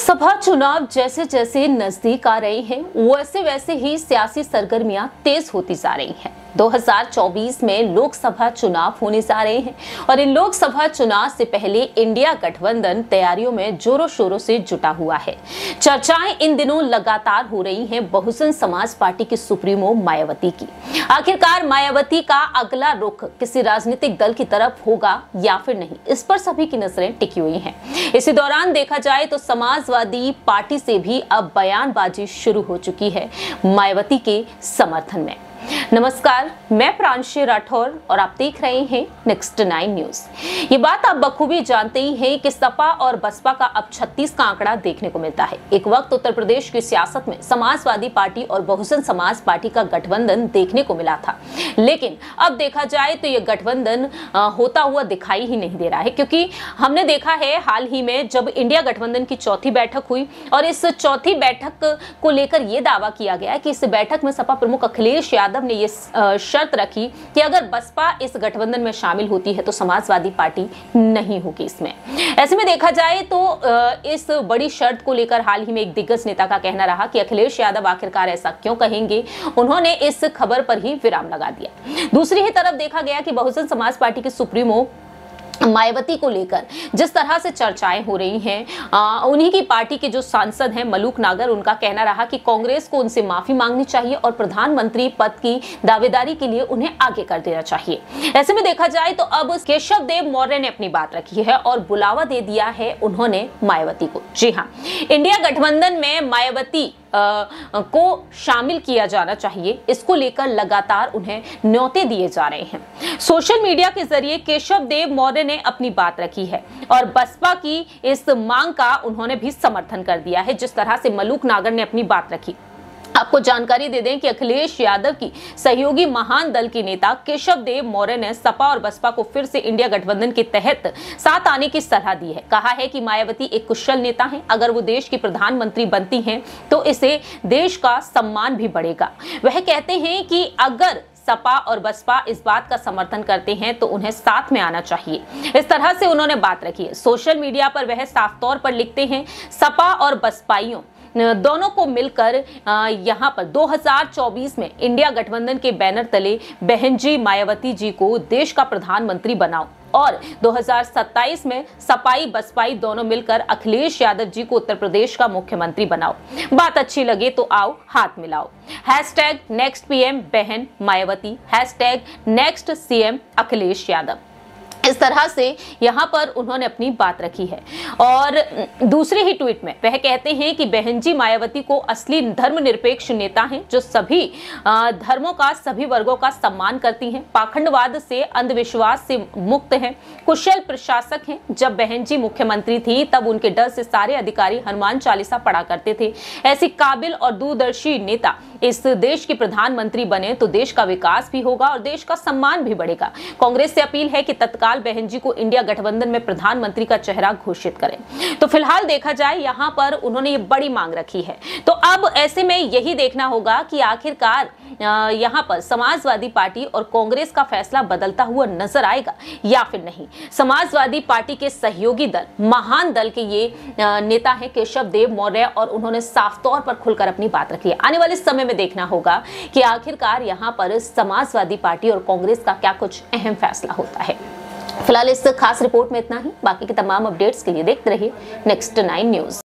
लोकसभा चुनाव जैसे जैसे नजदीक आ रहे हैं वैसे वैसे ही सियासी सरगर्मियां तेज होती जा रही हैं। 2024 में लोकसभा चुनाव होने जा रहे हैं और इन लोकसभा चुनाव से पहले इंडिया गठबंधन तैयारियों में जोरों शोरों से जुटा हुआ है। चर्चाएं इन दिनों लगातार हो रही हैं बहुजन समाज पार्टी की सुप्रीमो मायावती की। आखिरकार मायावती का अगला रुख किसी राजनीतिक दल की तरफ होगा या फिर नहीं, इस पर सभी की नजरें टिकी हुई हैं। इसी दौरान देखा जाए तो समाजवादी पार्टी से भी अब बयानबाजी शुरू हो चुकी है मायावती के समर्थन में। नमस्कार, मैं प्रांशी राठौर और आप देख रहे हैं नेक्स्ट 9 न्यूज। ये बात आप बखूबी जानते ही हैं कि सपा और बसपा का अब 36 का आंकड़ा देखने को मिलता है। एक वक्त उत्तर प्रदेश की सियासत में समाजवादी पार्टी और बहुजन समाज पार्टी का गठबंधन देखने को मिला था, लेकिन अब देखा जाए तो ये गठबंधन होता हुआ दिखाई ही नहीं दे रहा है, क्योंकि हमने देखा है हाल ही में जब इंडिया गठबंधन की चौथी बैठक हुई और इस चौथी बैठक को लेकर यह दावा किया गया कि इस बैठक में सपा प्रमुख अखिलेश यादव ने ये शर्त रखी कि अगर बसपा इस गठबंधन में शामिल होती है तो समाजवादी पार्टी नहीं होगी इसमें। ऐसे में देखा जाए तो इस बड़ी शर्त को लेकर हाल ही में एक दिग्गज नेता का कहना रहा कि अखिलेश यादव आखिरकार ऐसा क्यों कहेंगे। उन्होंने इस खबर पर ही विराम लगा दिया। दूसरी ही तरफ देखा गया कि बहुजन समाज पार्टी के सुप्रीमो मायावती को लेकर जिस तरह से चर्चाएं हो रही हैं, उन्हीं की पार्टी के जो सांसद हैं मलूक नागर, उनका कहना रहा कि कांग्रेस को उनसे माफी मांगनी चाहिए और प्रधानमंत्री पद की दावेदारी के लिए उन्हें आगे कर देना चाहिए। ऐसे में देखा जाए तो अब केशव देव मौर्य ने अपनी बात रखी है और बुलावा दे दिया है उन्होंने मायावती को। जी हाँ, इंडिया गठबंधन में मायावती को शामिल किया जाना चाहिए, इसको लेकर लगातार उन्हें न्योते दिए जा रहे हैं। सोशल मीडिया के जरिए केशव देव मौर्य ने अपनी बात रखी है और बसपा की इस मांग का उन्होंने भी समर्थन कर दिया है, जिस तरह से मलूक नागर ने अपनी बात रखी। आपको जानकारी दे दें कि अखिलेश यादव की सहयोगी महान दल के नेता केशव देव मौर्य ने सपा और बसपा को फिर से इंडिया गठबंधन के तहत साथ आने की सलाह दी है। कहा है कि मायावती एक कुशल नेता हैं, अगर वो देश की प्रधानमंत्री बनती हैं तो इससे देश का सम्मान भी बढ़ेगा। वह कहते हैं कि अगर सपा और बसपा इस बात का समर्थन करते हैं तो उन्हें साथ में आना चाहिए। इस तरह से उन्होंने बात रखी है। सोशल मीडिया पर वह साफ तौर पर लिखते हैं, सपा और बसपाइयों दोनों को मिलकर यहां पर 2024 में इंडिया गठबंधन के बैनर तले बहन जी मायावती जी को देश का प्रधानमंत्री बनाओ और 2027 में सपाई बसपाई दोनों मिलकर अखिलेश यादव जी को उत्तर प्रदेश का मुख्यमंत्री बनाओ। बात अच्छी लगे तो आओ हाथ मिलाओ। #नेक्स्ट पीएम बहन मायावती, #नेक्स्ट सीएम अखिलेश यादव। इस तरह से यहां पर उन्होंने अपनी बात रखी है। और दूसरे ही ट्वीट में वह कहते हैं कि बहन जी मायावती को असली धर्मनिरपेक्ष नेता हैं, जो सभी धर्मों का, सभी वर्गों का सम्मान करती हैं, पाखंडवाद से, अंधविश्वास से मुक्त हैं, कुशल प्रशासक हैं। जब बहन जी मुख्यमंत्री थी तब उनके डर से सारे अधिकारी हनुमान चालीसा पढ़ा करते थे। ऐसी काबिल और दूरदर्शी नेता इस देश की प्रधानमंत्री बने तो देश का विकास भी होगा और देश का सम्मान भी बढ़ेगा। कांग्रेस से अपील है कि तत्काल बहन जी को इंडिया गठबंधन में प्रधानमंत्री का चेहरा घोषित करें। तो फिलहाल देखा जाए यहां पर उन्होंने ये बड़ी मांग रखी है। तो अब ऐसे में यही देखना होगा कि आखिरकार यहां पर समाजवादी पार्टी और कांग्रेस का फैसला बदलता हुआ नजर आएगा या फिर नहीं। समाजवादी पार्टी के सहयोगी दल, महान दल के ये नेता हैं केशव देव मौर्य और उन्होंने साफ तौर पर खुलकर अपनी बात रखी है। आने वाले समय में देखना होगा कि आखिरकार यहां पर समाजवादी पार्टी और कांग्रेस का क्या कुछ अहम फैसला होता है। फिलहाल इस खास रिपोर्ट में इतना ही। बाकी के तमाम अपडेट्स के लिए देखते रहिए नेक्स्ट 9 न्यूज।